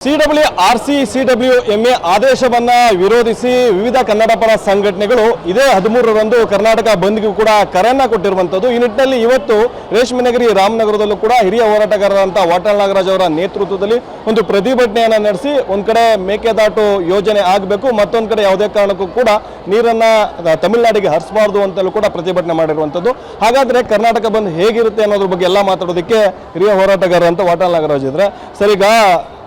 CWRC-CWMA ಆದೇಶವನ್ನ ವಿರೋಧಿಸಿ ವಿವಿಧ ಕನ್ನಡ ಪರ ಸಂಘಟನೆಗಳು ಇದೇ 13ರಂದು ಕರ್ನಾಟಕ ಬಂದ್ಗೂ ಕೂಡ ಕರೆಯನ್ನ ಕೊಟ್ಟಿರುವಂತದ್ದು. ಈ ನಿಟ್ಟಿನಲ್ಲಿ ಇವತ್ತು ರೇಷ್ಮೆನಗರಿ ರಾಮನಗರದಲ್ಲೂ ಕೂಡ ಹಿರಿಯ ಹೋರಾಟಗಾರರಂತ ವಾಟಾಳ್ ನಾಗರಾಜ್ ಅವರ ನೇತೃತ್ವದಲ್ಲಿ ಒಂದು ಪ್ರತಿಭಟನೆಯನ್ನ ನಡೆಸಿ ಒಂದ್ ಕಡೆ ಮೇಕೆದಾಟು ಯೋಜನೆ ಆಗಬೇಕು, ಮತ್ತೊಂದು ಕಡೆ ಯಾವುದೇ ಕಾರಣಕ್ಕೂ ಕೂಡ ನೀರನ್ನ ತಮಿಳುನಾಡಿಗೆ ಹರಿಸಬಾರದು ಅಂತಲೂ ಕೂಡ ಪ್ರತಿಭಟನೆ ಮಾಡಿರುವಂತದ್ದು. ಹಾಗಾದ್ರೆ ಕರ್ನಾಟಕ ಬಂದ್ ಹೇಗಿರುತ್ತೆ ಅನ್ನೋದ್ರ ಬಗ್ಗೆ ಎಲ್ಲ ಮಾತಾಡೋದಕ್ಕೆ ಹಿರಿಯ ಹೋರಾಟಗಾರರಂತ ವಾಟಾಳ್ ನಾಗರಾಜ್ ಇದ್ರೆ ಸರ್, ಈಗ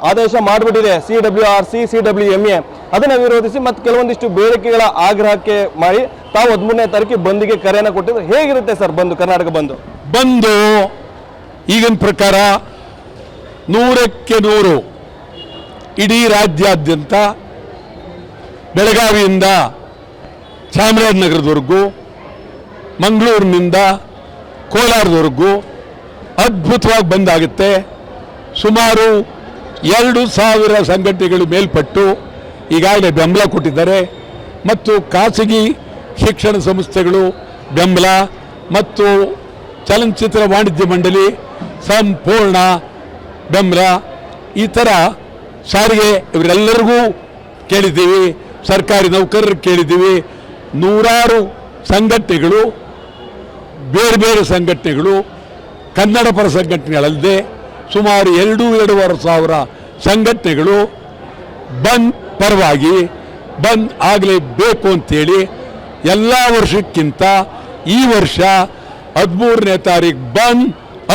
ಆದೇಶ ಮಾಡಿಬಿಟ್ಟಿದೆ CWRC-CWMA, ಅದನ್ನ ವಿರೋಧಿಸಿ ಮತ್ತೆ ಕೆಲವೊಂದಿಷ್ಟು ಬೇಡಿಕೆಗಳ ಆಗ್ರಹಕ್ಕೆ ಮಾಡಿ ತಾವು 13ನೇ ತಾರೀಕಿಗೆ ಬಂದಿಗೆ ಕರೆಯನ್ನು ಕೊಟ್ಟಿದ್ರು. ಹೇಗಿರುತ್ತೆ ಸರ್ ಬಂದು ಕರ್ನಾಟಕ ಬಂದು ಈಗಿನ ಪ್ರಕಾರ 100ಕ್ಕೆ 100 ಇಡೀ ರಾಜ್ಯಾದ್ಯಂತ ಬೆಳಗಾವಿಯಿಂದ ಚಾಮರಾಜನಗರದವರೆಗೂ, ಮಂಗಳೂರಿನಿಂದ ಕೋಲಾರದವರೆಗೂ ಅದ್ಭುತವಾಗಿ ಬಂದಾಗುತ್ತೆ. ಸುಮಾರು 2,000 ಸಂಘಟನೆಗಳು ಮೇಲ್ಪಟ್ಟು ಈಗಾಗಲೇ ಬೆಂಬಲ ಕೊಟ್ಟಿದ್ದಾರೆ ಮತ್ತು ಖಾಸಗಿ ಶಿಕ್ಷಣ ಸಂಸ್ಥೆಗಳು ಬೆಂಬಲ ಮತ್ತು ಚಲನಚಿತ್ರ ವಾಣಿಜ್ಯ ಮಂಡಳಿ ಸಂಪೂರ್ಣ ಬೆಂಬಲ. ಈ ಥರ ಸಾರಿಗೆ ಇವರೆಲ್ಲರಿಗೂ ಕೇಳಿದ್ದೀವಿ, ಸರ್ಕಾರಿ ನೌಕರರಿಗೆ ಕೇಳಿದ್ದೀವಿ. ನೂರಾರು ಸಂಘಟನೆಗಳು, ಬೇರೆ ಬೇರೆ ಸಂಘಟನೆಗಳು, ಕನ್ನಡ ಪರ ಸಂಘಟನೆಗಳಲ್ಲದೆ ಸುಮಾರು 2-2.5 ಸಾವಿರ ಸಂಘಟನೆಗಳು ಬಂದ್ ಪರವಾಗಿ ಬಂದ್ ಆಗಲೇಬೇಕು ಅಂತೇಳಿ ಎಲ್ಲ ವರ್ಷಕ್ಕಿಂತ ಈ ವರ್ಷ 13ನೇ ತಾರೀಕು ಬಂದ್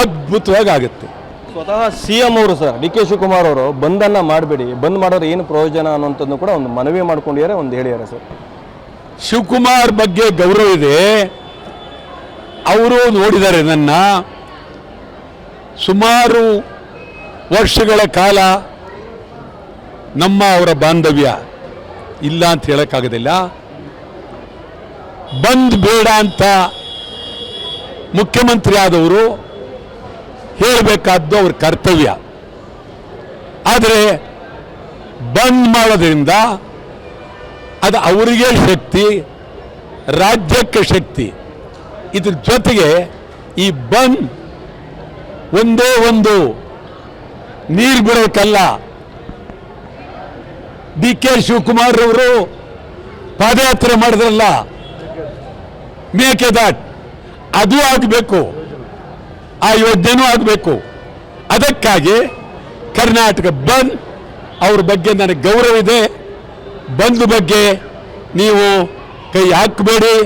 ಅದ್ಭುತವಾಗಿ ಆಗುತ್ತೆ. ಸ್ವತಃ CM ಅವರು ಸರ್ DK ಶಿವಕುಮಾರ್ ಅವರು ಬಂದನ್ನ ಮಾಡಬೇಡಿ, ಬಂದ್ ಮಾಡೋರು ಏನು ಪ್ರಯೋಜನ ಅನ್ನೋಂಥದ್ದು ಕೂಡ ಒಂದು ಮನವಿ ಮಾಡ್ಕೊಂಡಿದ್ದಾರೆ, ಒಂದು ಹೇಳಿದ್ದಾರೆ ಸರ್. ಶಿವಕುಮಾರ್ ಬಗ್ಗೆ ಗೌರವ ಇದೆ, ಅವರು ನೋಡಿದ್ದಾರೆ ನನ್ನ. ಸುಮಾರು ವರ್ಷಗಳ ಕಾಲ ನಮ್ಮ ಅವರ ಬಾಂಧವ್ಯ ಇಲ್ಲ ಅಂತ ಹೇಳಕ್ಕಾಗೋದಿಲ್ಲ. ಬಂದ್ ಬೇಡ ಅಂತ ಮುಖ್ಯಮಂತ್ರಿ ಆದವರು ಹೇಳಬೇಕಾದ್ದು ಅವ್ರ ಕರ್ತವ್ಯ. ಆದರೆ ಬಂದ್ ಮಾಡೋದ್ರಿಂದ ಅದು ಅವರಿಗೆ ಶಕ್ತಿ, ರಾಜ್ಯಕ್ಕೆ ಶಕ್ತಿ. ಇದ್ರ ಜೊತೆಗೆ ಈ ಬಂದ್ ಒಂದೇ ಒಂದು ನೀರು ಬಿಡೋಕ್ಕಲ್ಲ. DK ಶಿವಕುಮಾರ್ ಅವರು ಪಾದಯಾತ್ರೆ ಮಾಡಿದ್ರಲ್ಲ, ಮೇಕೆದಾಟ್, ಅದು ಆಗಬೇಕು, ಆ ಯೋಜನೆನೂ ಆಗಬೇಕು. ಅದಕ್ಕಾಗಿ ಕರ್ನಾಟಕ ಬಂದ್ ಅವ್ರ ಬಗ್ಗೆ ನನಗೆ ಗೌರವ ಇದೆ. ಬಂದ್ ಬಗ್ಗೆ ನೀವು ಕೈ ಹಾಕಬೇಡಿ,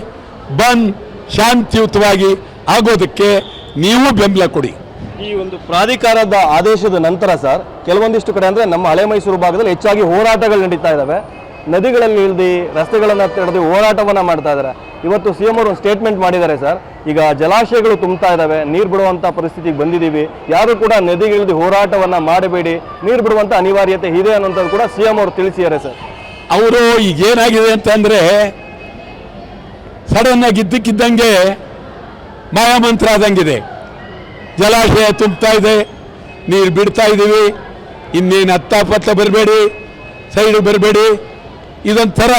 ಬಂದ್ ಶಾಂತಿಯುತವಾಗಿ ಆಗೋದಕ್ಕೆ ನೀವು ಬೆಂಬಲ ಕೊಡಿ. ಈ ಒಂದು ಪ್ರಾಧಿಕಾರದ ಆದೇಶದ ನಂತರ ಸರ್ ಕೆಲವೊಂದಿಷ್ಟು ಕಡೆ ಅಂದ್ರೆ ನಮ್ಮ ಹಳೆ ಮೈಸೂರು ಭಾಗದಲ್ಲಿ ಹೆಚ್ಚಾಗಿ ಹೋರಾಟಗಳು ನಡೀತಾ ಇದ್ದಾವೆ. ನದಿಗಳಲ್ಲಿ ಇಳಿದು ರಸ್ತೆಗಳನ್ನು ತಡೆದು ಹೋರಾಟವನ್ನ ಮಾಡ್ತಾ ಇದ್ದಾರೆ. ಇವತ್ತು CM ಅವರು ಒಂದು ಸ್ಟೇಟ್ಮೆಂಟ್ ಮಾಡಿದ್ದಾರೆ ಸರ್, ಈಗ ಜಲಾಶಯಗಳು ತುಂಬ್ತಾ ಇದ್ದಾವೆ, ನೀರು ಬಿಡುವಂತ ಪರಿಸ್ಥಿತಿಗೆ ಬಂದಿದ್ದೀವಿ, ಯಾರು ಕೂಡ ನದಿಗಿಳಿದು ಹೋರಾಟವನ್ನ ಮಾಡಬೇಡಿ, ನೀರು ಬಿಡುವಂತ ಅನಿವಾರ್ಯತೆ ಇದೆ ಅನ್ನೋಂಥದ್ದು ಕೂಡ CM ಅವರು ತಿಳಿಸಿದ್ದಾರೆ ಸರ್. ಅವರು ಈಗೇನಾಗಿದೆ ಅಂತಂದ್ರೆ ಸಡನ್ ಆಗಿ ಇದ್ದಕ್ಕಿದ್ದಂಗೆ ಮಾಯಾಮಂತ್ರ ಆದಂಗಿದೆ. ಜಲಾಶಯ ತುಂಬ್ತಾ ಇದೆ, ನೀರು ಬಿಡ್ತಾ ಇದ್ದೀವಿ, ಇನ್ನೇನು ಹತ್ತ ಬರಬೇಡಿ, ಸೈಡ್ ಬರಬೇಡಿ. ಇದೊಂಥರ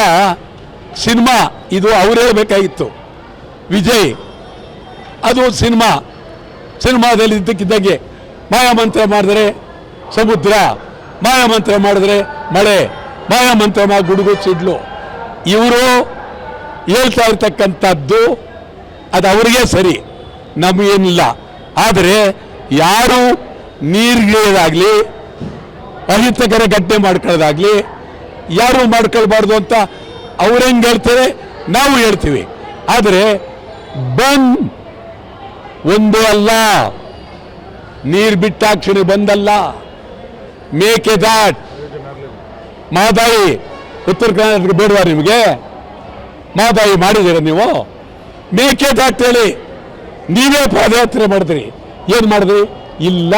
ಸಿನಿಮಾ, ಇದು ಅವ್ರು ಹೇಳಬೇಕಾಗಿತ್ತು. ವಿಜಯ್ ಅದು ಸಿನಿಮಾದಲ್ಲಿ ಇದ್ದಕ್ಕಿದ್ದಂಗೆ ಮಾಯಾಮಂತ್ರ ಮಾಡಿದ್ರೆ ಸಮುದ್ರ, ಮಾಯಾಮಂತ್ರ ಮಾಡಿದ್ರೆ ಮಳೆ, ಮಾಯಾಮಂತ್ರ ಮಾಡಿ ಗುಡುಗು ಸಿಡ್ಲು. ಇವರು ಹೇಳ್ತಾ ಇರ್ತಕ್ಕಂಥದ್ದು ಅದು ಅವರಿಗೆ ಸರಿ, ನಮಗೇನಿಲ್ಲ. ಆದರೆ ಯಾರು ನೀರಿಗಿಳಿಯೋದಾಗಲಿ, ಅಹಿತಕರ ಘಟನೆ ಮಾಡ್ಕೊಳ್ಳೋದಾಗಲಿ ಯಾರು ಮಾಡ್ಕೊಳ್ಬಾರ್ದು ಅಂತ ಅವ್ರು ಹೆಂಗೆ ಹೇಳ್ತಾರೆ ನಾವು ಹೇಳ್ತೀವಿ. ಆದರೆ ಬಂದ್ ಒಂದು ಅಲ್ಲ, ನೀರು ಬಿಟ್ಟಾಕ್ಷಣ ಬಂದಲ್ಲ. ಮೇಕೆದಾಟ್, ಮಾದಾಯಿ, ಉತ್ತರ ಕರ್ನಾಟಕ ಬೇಡವಾ ನಿಮಗೆ? ಮಾದಾಯಿ ಮಾಡಿದ್ದೀರ ನೀವು? ಮೇಕೆದಾಟ್ ಹೇಳಿ ನೀವೇ ಪಾದಯಾತ್ರೆ ಮಾಡಿದ್ರಿ, ಏನು ಮಾಡಿದ್ರಿ? ಇಲ್ಲ.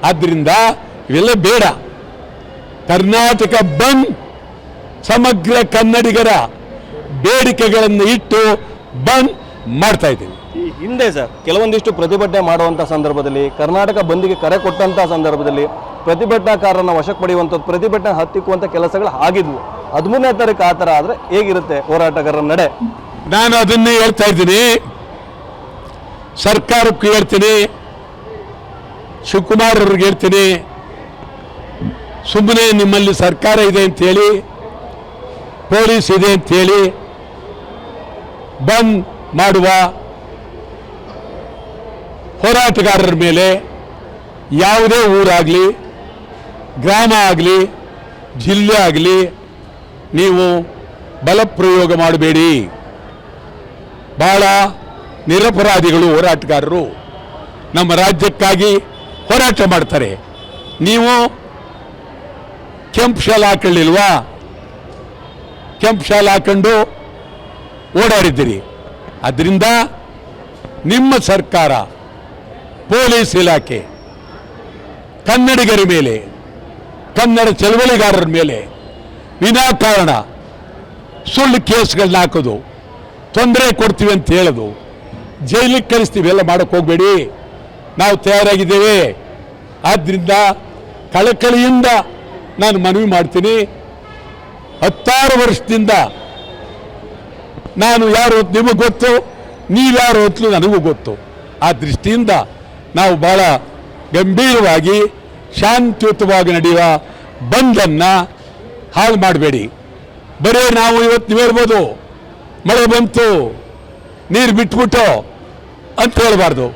ಆದ್ರಿಂದ ಇವೆಲ್ಲ ಬೇಡ. ಕರ್ನಾಟಕ ಬಂದ್ ಸಮಗ್ರ ಕನ್ನಡಿಗರ ಬೇಡಿಕೆಗಳನ್ನು ಇಟ್ಟು ಬಂದ್ ಮಾಡ್ತಾ ಇದ್ದೀವಿ. ಈ ಹಿಂದೆ ಸರ್ ಕೆಲವೊಂದಿಷ್ಟು ಪ್ರತಿಭಟನೆ ಮಾಡುವಂಥ ಸಂದರ್ಭದಲ್ಲಿ, ಕರ್ನಾಟಕ ಬಂದ್ಗೆ ಕರೆ ಕೊಟ್ಟಂಥ ಸಂದರ್ಭದಲ್ಲಿ ಪ್ರತಿಭಟನಾಕಾರರನ್ನ ವಶಕ್ಕೆ ಪಡೆಯುವಂಥದ್ದು, ಪ್ರತಿಭಟನೆ ಹತ್ತಿಕ್ಕುವಂಥ ಕೆಲಸಗಳು ಆಗಿದ್ವು. 13ನೇ ತಾರೀಕು ಆ ಥರ ಆದರೆ ಹೇಗಿರುತ್ತೆ ಹೋರಾಟಗಾರರ ನಡೆ? ನಾನು ಅದನ್ನೇ ಹೇಳ್ತಾ ಇದ್ದೀನಿ, ಸರ್ಕಾರಕ್ಕೂ ಹೇಳ್ತೀನಿ, ಶಿವಕುಮಾರ್ ಅವ್ರಿಗೆ ಹೇಳ್ತೀನಿ, ಸುಮ್ಮನೆ ನಿಮ್ಮಲ್ಲಿ ಸರ್ಕಾರ ಇದೆ ಅಂತೇಳಿ, ಪೊಲೀಸ್ ಇದೆ ಅಂತೇಳಿ ಬಂದ್ ಮಾಡುವ ಹೋರಾಟಗಾರರ ಮೇಲೆ ಯಾವುದೇ ಊರಾಗಲಿ, ಗ್ರಾಮ ಆಗಲಿ, ಜಿಲ್ಲೆ ಆಗಲಿ ನೀವು ಬಲಪ್ರಯೋಗ ಮಾಡಬೇಡಿ. ಬಹಳ ನಿರಪರಾಧಿಗಳು ಹೋರಾಟಗಾರರು ನಮ್ಮ ರಾಜ್ಯಕ್ಕಾಗಿ ಹೋರಾಟ ಮಾಡ್ತಾರೆ. ನೀವು ಕೆಂಪು ಶಾಲೆ ಹಾಕೊಳ್ಳಿಲ್ವಾ? ಕೆಂಪು ಶಾಲೆ ಹಾಕೊಂಡು ಓಡಾಡಿದ್ದೀರಿ. ಅದರಿಂದ ನಿಮ್ಮ ಸರ್ಕಾರ, ಪೊಲೀಸ್ ಇಲಾಖೆ ಕನ್ನಡಿಗರ ಮೇಲೆ, ಕನ್ನಡ ಚಳವಳಿಗಾರರ ಮೇಲೆ ವಿನಾಕಾರಣ ಸುಳ್ಳು ಕೇಸ್ಗಳನ್ನ ಹಾಕೋದು, ತೊಂದರೆ ಕೊಡ್ತೀವಿ ಅಂತ ಹೇಳೋದು, ಜೈಲಿಗೆ ಕಳಿಸ್ತೀವಿ ಎಲ್ಲ ಮಾಡೋಕ್ಕೆ ಹೋಗಬೇಡಿ. ನಾವು ತಯಾರಾಗಿದ್ದೇವೆ. ಆದ್ದರಿಂದ ಕಳಕಳಿಯಿಂದ ನಾನು ಮನವಿ ಮಾಡ್ತೀನಿ. 16 ವರ್ಷದಿಂದ ನಾನು ಯಾರು ಅಂತ ನಿಮಗೆ ಗೊತ್ತು, ನೀವ್ಯಾರು ಅಂತಲೂ ನನಗೂ ಗೊತ್ತು. ಆ ದೃಷ್ಟಿಯಿಂದ ನಾವು ಬಹಳ ಗಂಭೀರವಾಗಿ ಶಾಂತಿಯುತವಾಗಿ ನಡೆಯುವ ಬಂದನ್ನು ಹಾಳು ಮಾಡಬೇಡಿ. ಬರೀ ನಾವು ಇವತ್ತು ನೀವು ಹೇಳ್ಬೋದು ಮಳೆ ಬಂತು ನೀರು ಬಿಟ್ಬಿಟ್ಟು ಅಂತ ಹೇಳಬಾರ್ದು.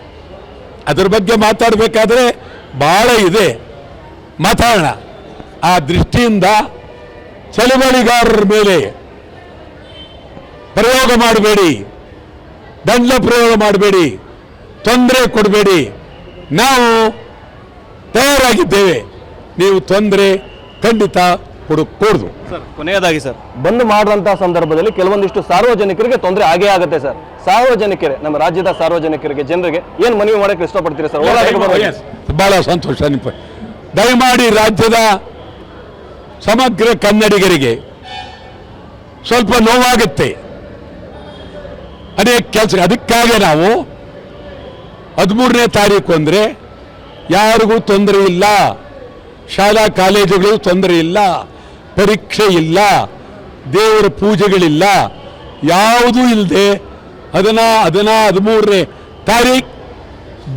ಅದರ ಬಗ್ಗೆ ಮಾತಾಡಬೇಕಾದ್ರೆ ಬಹಳ ಇದೆ, ಮಾತಾಡೋಣ. ಆ ದೃಷ್ಟಿಯಿಂದ ಚಳವಳಿಗಾರರ ಮೇಲೆ ಪ್ರಯೋಗ ಮಾಡಬೇಡಿ, ದಂಡ ಪ್ರಯೋಗ ಮಾಡಬೇಡಿ, ತೊಂದರೆ ಕೊಡಬೇಡಿ. ನಾವು ತಯಾರಾಗಿದ್ದೇವೆ. ನೀವು ತೊಂದರೆ ಖಂಡಿತ ಕೊಡಕೂಡದು. ಸರ್, ಕೊನೆಯದಾಗಿ ಸರ್, ಬಂದ್ ಮಾಡಿದಂಥ ಸಂದರ್ಭದಲ್ಲಿ ಕೆಲವೊಂದಿಷ್ಟು ಸಾರ್ವಜನಿಕರಿಗೆ ತೊಂದರೆ ಆಗೇ ಆಗುತ್ತೆ ಸರ್. ಸಾರ್ವಜನಿಕರಿಗೆ, ನಮ್ಮ ರಾಜ್ಯದ ಸಾರ್ವಜನಿಕರಿಗೆ, ಜನರಿಗೆ ಏನು ಮನವಿ ಮಾಡೋಕ್ಕೆ ಇಷ್ಟಪಡ್ತೀರಿ ಸರ್? ಬಹಳ ಸಂತೋಷ. ದಯಮಾಡಿ ರಾಜ್ಯದ ಸಮಗ್ರ ಕನ್ನಡಿಗರಿಗೆ ಸ್ವಲ್ಪ ನೋವಾಗುತ್ತೆ ಅನೇಕ ಕೆಲಸ. ಅದಕ್ಕಾಗಿ ನಾವು 13ನೇ ತಾರೀಕು ಅಂದರೆ ಯಾರಿಗೂ ತೊಂದರೆ ಇಲ್ಲ, ಶಾಲಾ ಕಾಲೇಜುಗಳು ತೊಂದರೆ ಇಲ್ಲ, ಪರೀಕ್ಷೆ ಇಲ್ಲ, ದೇವರ ಪೂಜೆಗಳಿಲ್ಲ, ಯಾವುದೂ ಇಲ್ಲದೆ 13ನೇ ತಾರೀಕು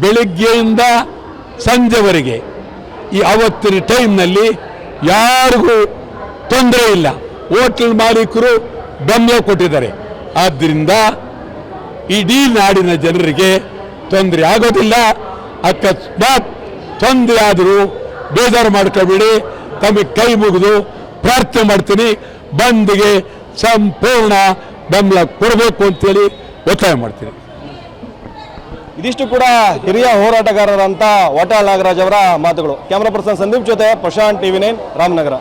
ಬೆಳಗ್ಗೆಯಿಂದ ಸಂಜೆವರೆಗೆ ಈ ಅವತ್ತಿನ ಟೈಮ್ನಲ್ಲಿ ಯಾರಿಗೂ ತೊಂದರೆ ಇಲ್ಲ. ಹೋಟೆಲ್ ಮಾಲೀಕರು ಬೆಂಬಲ ಕೊಟ್ಟಿದ್ದಾರೆ. ಆದ್ದರಿಂದ ಇಡೀ ನಾಡಿನ ಜನರಿಗೆ ತೊಂದರೆ ಆಗೋದಿಲ್ಲ. ಅಕಸ್ಮಾತ್ ತೊಂದರೆ ಆದರೂ ಬೇಜಾರು ಮಾಡ್ಕೋಬೇಡಿ. ತಮಗೆ ಕೈ ಮುಗಿದು ಪ್ರಾರ್ಥನೆ ಮಾಡ್ತೀನಿ, ಬಂದ್ಗೆ ಸಂಪೂರ್ಣ ಬೆಂಬಲ ಕೊಡಬೇಕು ಅಂತೇಳಿ ಒತ್ತಾಯ ಮಾಡ್ತೀನಿ. ಇದಿಷ್ಟು ಕೂಡ ಹಿರಿಯ ಹೋರಾಟಗಾರರಂತ ವಾಟಾಳ್ ನಾಗರಾಜ್ ಅವರ ಮಾತುಗಳು. ಕ್ಯಾಮರಾ ಪರ್ಸನ್ ಸಂದೀಪ್ ಜೊತೆ ಪ್ರಶಾಂತ್, TV9, ರಾಮನಗರ.